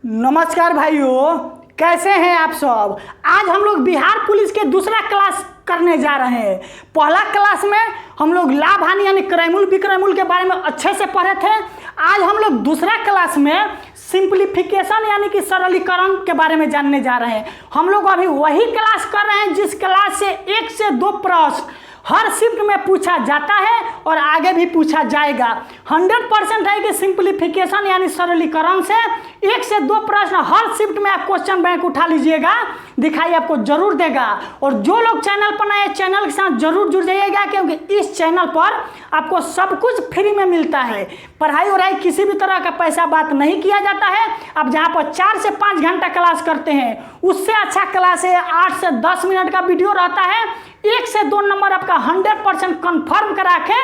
नमस्कार भाइयों, कैसे हैं आप सब। आज हम लोग बिहार पुलिस के दूसरा क्लास करने जा रहे हैं। पहला क्लास में हम लोग लाभ हानि यानी क्रयमूल विक्रयमूल के बारे में अच्छे से पढ़े थे। आज हम लोग दूसरा क्लास में सिंप्लीफिकेशन यानी कि सरलीकरण के बारे में जानने जा रहे हैं। हम लोग अभी वही क्लास कर रहे हैं जिस क्लास से 1 से 2 प्रश्न हर शिफ्ट में पूछा जाता है और आगे भी पूछा जाएगा। 100% है कि सिंप्लीफिकेशन यानी सरलीकरण से 1 से 2 प्रश्न हर शिफ्ट में आप क्वेश्चन बैंक उठा लीजिएगा, दिखाई आपको जरूर देगा। और जो लोग चैनल पर नए, चैनल के साथ जरूर जुड़ जाइएगा, क्योंकि इस चैनल पर आपको सब कुछ फ्री में मिलता है। पढ़ाई वढ़ाई किसी भी तरह का पैसा बात नहीं किया जाता है। आप जहाँ पर 4 से 5 घंटा क्लास करते हैं उससे अच्छा क्लास है। 8 से 10 मिनट का वीडियो रहता है। 1 से 2 नंबर आपका 100% कन्फर्म करा के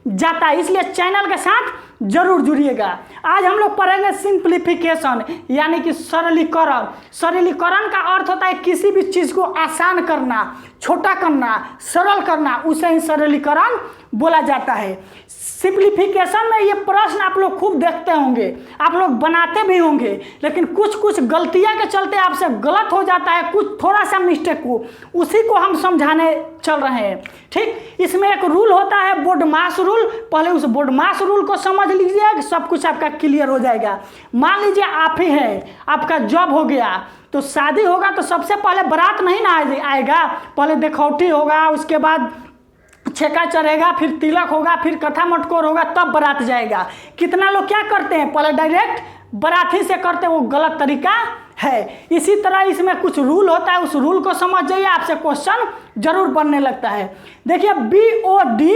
जाता है, इसलिए चैनल के साथ जरूर जुड़िएगा। आज हम लोग पढ़ेंगे सिंप्लीफिकेशन यानी कि सरलीकरण। सरलीकरण का अर्थ होता है किसी भी चीज को आसान करना, छोटा करना, सरल करना, उसे ही सरलीकरण बोला जाता है। सिंप्लीफिकेशन में ये प्रश्न आप लोग खूब देखते होंगे, आप लोग बनाते भी होंगे, लेकिन कुछ गलतियां के चलते आपसे गलत हो जाता है, कुछ थोड़ा सा मिस्टेक को, उसी को हम समझाने चल रहे हैं। ठीक, इसमें एक रूल होता है बोडमास रूल। पहले उस बोडमास रूल को समझ लीजिए, सब कुछ आपका क्लियर हो जाएगा। मान लीजिए आप ही हैं, आपका जॉब हो गया, तो शादी होगा तो सबसे पहले बारात नहीं ना आएगा, पहले देखौटी होगा, उसके बाद छेका चढ़ेगा, फिर तिलक होगा, फिर कथा मटकोर होगा, तब बारात जाएगा। कितना लोग क्या करते हैं, पहले डायरेक्ट बारात ही से करते हैं, वो गलत तरीका है। इसी तरह इसमें कुछ रूल होता है, उस रूल को समझ जाइए, आपसे क्वेश्चन जरूर बनने लगता है। देखिए BOD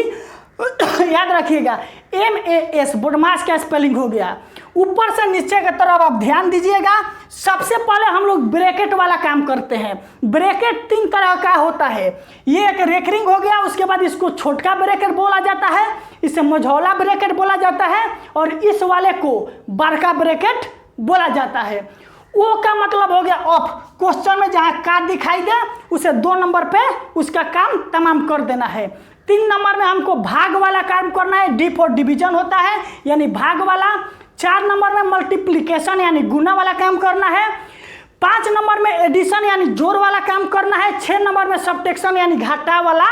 याद रखिएगा, MAS बोडमास का स्पेलिंग हो गया। ऊपर से नीचे की तरफ आप ध्यान दीजिएगा। सबसे पहले हम लोग ब्रैकेट वाला काम करते हैं। ब्रैकेट 3 तरह का होता है। ये एक रेकरिंग हो गया, उसके बाद इसको छोटका ब्रैकेट बोला जाता है, इसे मझौला ब्रैकेट बोला जाता है, और इस वाले को बड़का ब्रैकेट बोला जाता है। वो का मतलब हो गया ऑफ। क्वेश्चन में जहाँ का दिखाई दे उसे 2 नंबर पे उसका काम तमाम कर देना है। 3 नंबर में हमको भाग वाला काम करना है, D फॉर डिवीजन होता है यानी भाग वाला। 4 नंबर में मल्टीप्लिकेशन यानी गुना वाला काम करना है। 5 नंबर में एडिशन यानी जोड़ वाला काम करना है। 6 नंबर में सब्ट्रैक्शन यानी घटा वाला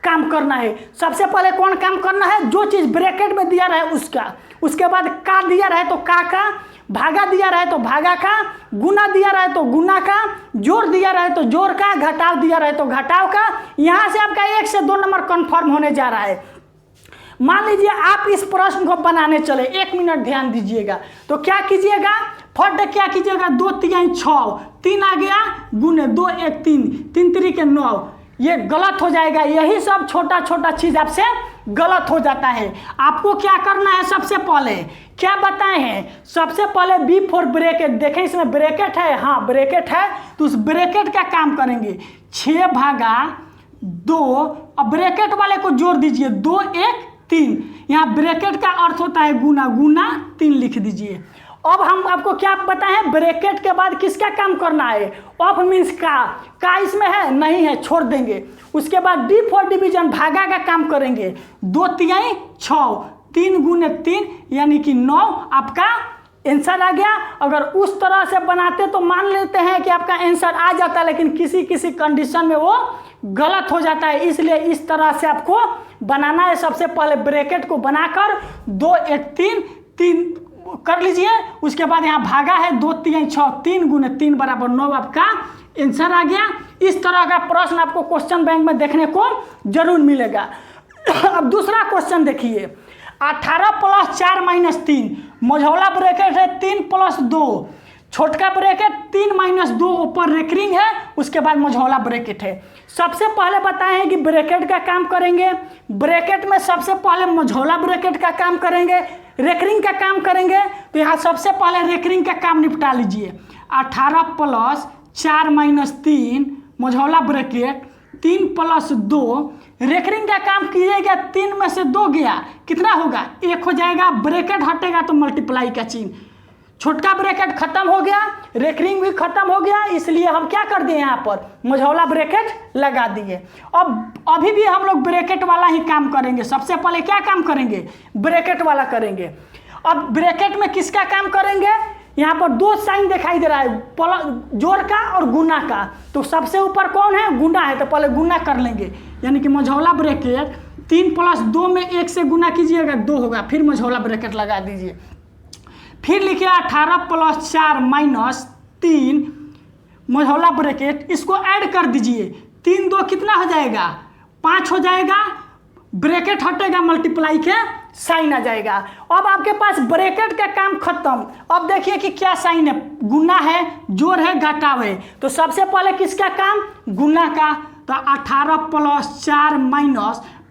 काम करना है। सबसे पहले कौन काम करना है, जो चीज ब्रैकेट में दिया रहे उसका, उसके बाद का दिया रहे तो का, भागा दिया रहे तो भागा का, गुना दिया रहे तो गुना का, जोड़ दिया रहे तो जोड़ का, घटाव दिया रहे तो घटाव का। यहाँ से आपका 1 से 2 नंबर कन्फर्म होने जा रहा है। मान लीजिए आप इस प्रश्न को बनाने चले, 1 मिनट ध्यान दीजिएगा। तो क्या कीजिएगा, फट क्या कीजिएगा, 2 3 6, 3 आ गया, गुने 2 1 3, 3 3 के 9। ये गलत हो जाएगा। यही सब छोटा छोटा चीज आपसे गलत हो जाता है। आपको क्या करना है, सबसे पहले क्या बताए हैं, सबसे पहले B फॉर ब्रैकेट। देखें इसमें ब्रैकेट है, हाँ ब्रैकेट है, तो उस ब्रैकेट का काम करेंगे। 6 भागा 2, अब ब्रैकेट वाले को जोड़ दीजिए, 2 1 3। यहाँ ब्रैकेट का अर्थ होता है गुना, गुना 3 लिख दीजिए। अब हम आपको क्या बताएं, ब्रैकेट के बाद किसका काम करना है, ऑफ मीन्स का इसमें है नहीं है, छोड़ देंगे। उसके बाद D फॉर डिवीजन भागा का काम करेंगे। 2 3 6, 3 गुने 3 यानी कि 9 आपका आंसर आ गया। अगर उस तरह से बनाते तो मान लेते हैं कि आपका आंसर आ जाता, लेकिन किसी किसी कंडीशन में वो गलत हो जाता है। इसलिए इस तरह से आपको बनाना है। सबसे पहले ब्रैकेट को बनाकर 2 1 3 कर लीजिए। उसके बाद यहाँ भागा है, 2 3 6, 3 गुने 3 बराबर 9, आपका आंसर आ गया। इस तरह का प्रश्न आपको क्वेश्चन बैंक में देखने को जरूर मिलेगा। अब दूसरा क्वेश्चन देखिए, 18 + 4 - 3, मझौला ब्रैकेट है 3 + 2, छोटका ब्रैकेट 3 - 2, ऊपर रेकरिंग है, उसके बाद मझौला ब्रैकेट है। सबसे पहले बताए हैं कि ब्रैकेट का काम करेंगे। ब्रैकेट में सबसे पहले मझौला ब्रैकेट का काम करेंगे, रेकरिंग का काम करेंगे। तो यहाँ सबसे पहले रेकरिंग का काम निपटा लीजिए। 18 + 4 - 3 मझौला ब्रैकेट, 3 + 2 रेकरिंग का काम कीजिएगा। 3 में से 2 गया, कितना होगा, 1 हो जाएगा। ब्रैकेट हटेगा तो मल्टीप्लाई का चिन्ह, छोटका ब्रैकेट खत्म हो गया, रेकरिंग भी खत्म हो गया, इसलिए हम क्या कर दिए, यहाँ पर मझौला ब्रैकेट लगा दिए। अब अभी भी हम लोग ब्रैकेट वाला ही काम करेंगे। सबसे पहले क्या काम करेंगे, ब्रैकेट वाला करेंगे। अब ब्रैकेट में किसका काम करेंगे, यहाँ पर दो साइन दिखाई दे रहा है, जोड़ का और गुना का। तो सबसे ऊपर कौन है? गुना है, तो पहले गुना कर लेंगे। यानी कि मझौला ब्रैकेट 3 + 2 में 1 से गुना कीजिएगा 2 होगा, फिर मझौला ब्रैकेट लगा दीजिए। फिर लिखिए 18 + 4 - 3 मझौला ब्रैकेट, इसको ऐड कर दीजिए। 3 2 कितना हो जाएगा? 5 हो जाएगा। ब्रैकेट हटेगा, मल्टीप्लाई के साइन आ जाएगा। अब आपके पास ब्रैकेट का काम खत्म। अब देखिए कि क्या साइन है, गुना है, जोड़ है, घटाव है। तो सबसे पहले किसका काम? गुना का। तो 18 + 4 -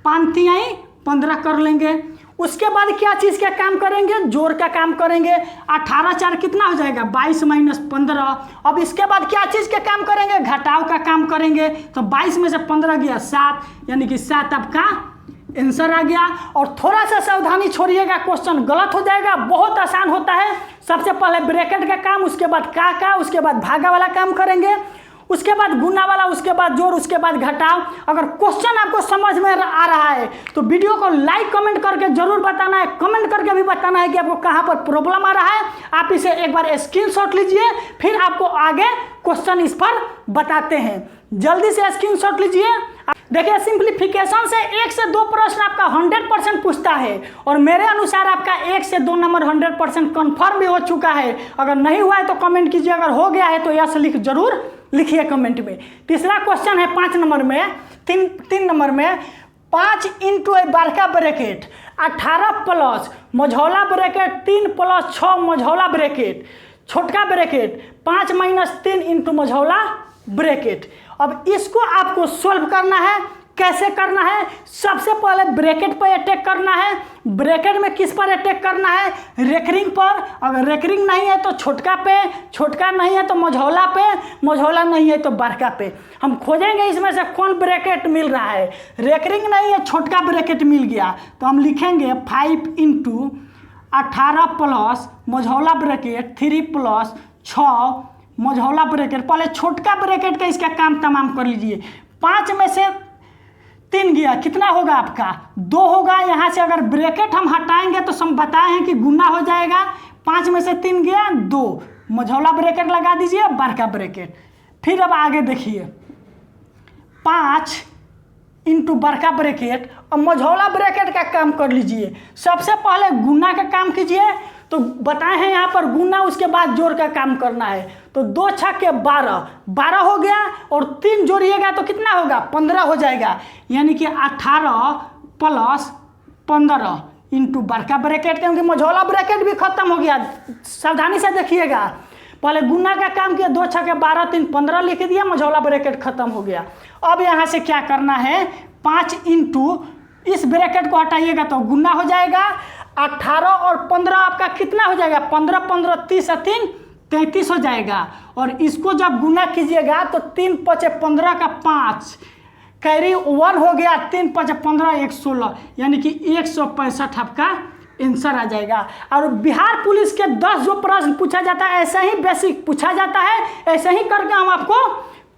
5 15 कर लेंगे। उसके बाद क्या चीज़ का काम करेंगे? जोड़ का काम करेंगे। 18 4 कितना हो जाएगा? 22 - 15। अब इसके बाद क्या चीज़ का काम करेंगे? घटाव का काम करेंगे। तो 22 में से 15 गया 7, यानी कि 7 आपका आंसर आ गया। और थोड़ा सा सावधानी छोड़िएगा, क्वेश्चन गलत हो जाएगा। बहुत आसान होता है। सबसे पहले ब्रैकेट का काम, उसके बाद का, उसके बाद भागा वाला काम करेंगे, उसके बाद गुना वाला, उसके बाद जोड़, उसके बाद घटाव। अगर क्वेश्चन आपको समझ में आ रहा है तो वीडियो को लाइक कमेंट करके जरूर बताना है। कमेंट करके भी बताना है कि आपको कहाँ पर प्रॉब्लम आ रहा है। आप इसे एक बार स्क्रीनशॉट लीजिए, फिर आपको आगे क्वेश्चन इस पर बताते हैं। जल्दी से स्क्रीनशॉट लीजिए। देखिए, सिंप्लीफिकेशन से 1 से 2 प्रश्न आपका 100% पूछता है, और मेरे अनुसार आपका 1 से 2 नंबर 100% कन्फर्म भी हो चुका है। अगर नहीं हुआ है तो कमेंट कीजिए, अगर हो गया है तो यस जरूर लिखिए कमेंट में। तीसरा क्वेश्चन है 5 नंबर में, 3 नंबर में, 5 × बड़का bracket 18 plus Majhaula bracket 3 + 6 Majhaula bracket, छोटका ब्रैकेट 5 - 3 × मझौला ब्रैकेट। अब इसको आपको सोल्व करना है। कैसे करना है? सबसे पहले ब्रैकेट पर अटैक करना है। ब्रैकेट में किस पर अटैक करना है? रेकरिंग पर। अगर रेकरिंग नहीं है तो छोटका पे, छोटका नहीं है तो मझौला पे, मझौला नहीं है तो बड़का पे। हम खोजेंगे इसमें से कौन ब्रैकेट मिल रहा है। रेकरिंग नहीं है, छोटका ब्रैकेट मिल गया, तो हम लिखेंगे 5 × 18 plus Majhaula bracket 3 + 6 Majhaula bracket. पहले छोटका ब्रैकेट का इसका काम तमाम कर लीजिए। 5 में से 3 गया, कितना होगा आपका? 2 होगा। यहाँ से अगर ब्रैकेट हम हटाएंगे तो हम बताए हैं कि गुना हो जाएगा। 5 में से 3 गया 2, मझौला ब्रैकेट लगा दीजिए, बड़का ब्रैकेट। फिर अब आगे देखिए, 5 × बड़का ब्रैकेट और मझौला ब्रैकेट का काम कर लीजिए। सबसे पहले गुना का काम कीजिए। तो बताए हैं यहाँ पर गुना, उसके बाद जोड़ का काम करना है। तो 2 × 6 = 12 हो गया, और 3 जोड़िएगा तो कितना होगा? 15 हो जाएगा। यानी कि 18 + 15 × बड़का ब्रैकेट, क्योंकि मझौला ब्रैकेट भी खत्म हो गया। सावधानी से देखिएगा, पहले गुना का काम किया, 2 × 6 = 12, 3 15 लिख दिया, मझौला ब्रैकेट खत्म हो गया। अब यहाँ से क्या करना है? 5 × इस ब्रैकेट को हटाइएगा तो गुना हो जाएगा। 18 और 15 आपका कितना हो जाएगा? 15 15 30 और 3 33 हो जाएगा। और इसको जब गुना कीजिएगा तो 3 × 5 = 15 का 5 कैरी 1 हो गया। 3 × 5 = 15 116, यानी कि 165 आपका आंसर आ जाएगा। और बिहार पुलिस के 10 जो प्रश्न पूछा जाता है, ऐसा ही बेसिक पूछा जाता है। ऐसे ही करके हम आपको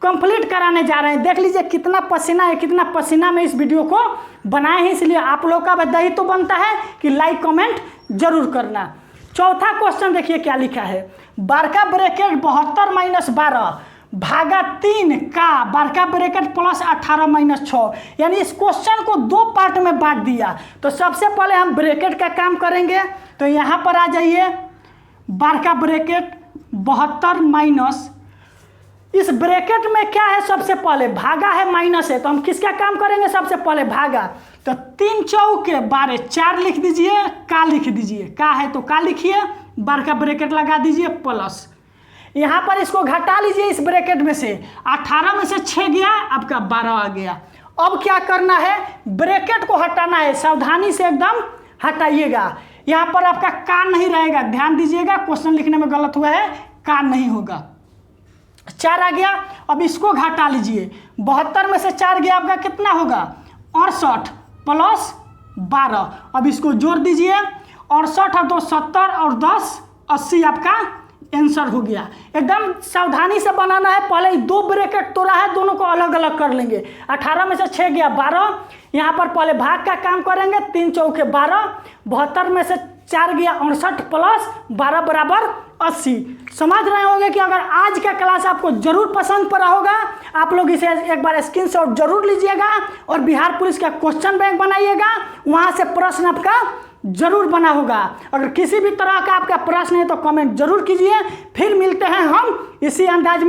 कंप्लीट कराने जा रहे हैं। देख लीजिए कितना पसीना है, कितना पसीना में इस वीडियो को बनाए हैं। इसलिए आप लोग का दायित्व तो बनता है कि लाइक कमेंट जरूर करना। चौथा क्वेश्चन देखिए क्या लिखा है। बड़का ब्रैकेट 72 - 12 भागा 3 का बड़का ब्रैकेट प्लस 18 - 6, यानी इस क्वेश्चन को 2 पार्ट में बांट दिया। तो सबसे पहले हम ब्रैकेट का काम करेंगे। तो यहाँ पर आ जाइए, बड़का ब्रैकेट 72 - इस ब्रैकेट में क्या है? सबसे पहले भागा है, माइनस है, तो हम किसका काम करेंगे? सबसे पहले भागा। तो 3 × 12 4 लिख दीजिए, का लिख दीजिए, का है तो का लिखिए, बड़का ब्रैकेट लगा दीजिए प्लस। यहाँ पर इसको घटा लीजिए इस ब्रैकेट में से। 18 में से 6 गया, आपका 12 आ गया। अब क्या करना है? ब्रैकेट को हटाना है। सावधानी से एकदम हटाइएगा। यहाँ पर आपका का नहीं रहेगा, ध्यान दीजिएगा, क्वेश्चन लिखने में गलत हुआ है, का नहीं होगा। 4 आ गया। अब इसको घटा लीजिए। 72 में से 4 गया, आपका कितना होगा? 68 + 12। अब इसको जोड़ दीजिए। 68 और 2 70 और 10 80 आपका आंसर हो गया। एकदम सावधानी से बनाना है। पहले 2 ब्रैकेट तोड़ा है, दोनों को अलग अलग कर लेंगे। 18 में से 6 गया 12, यहाँ पर पहले भाग का काम करेंगे। 3 × 4 = 12, 72 में से 4 गया 68 + 12 = 80। समझ रहे होंगे कि अगर आज का क्लास आपको जरूर पसंद पड़ा होगा, आप लोग इसे एक बार स्क्रीनशॉट जरूर लीजिएगा और बिहार पुलिस का क्वेश्चन बैंक बनाइएगा, वहां से प्रश्न आपका जरूर बना होगा। अगर किसी भी तरह का आपका प्रश्न है तो कमेंट जरूर कीजिए। फिर मिलते हैं हम इसी अंदाज में।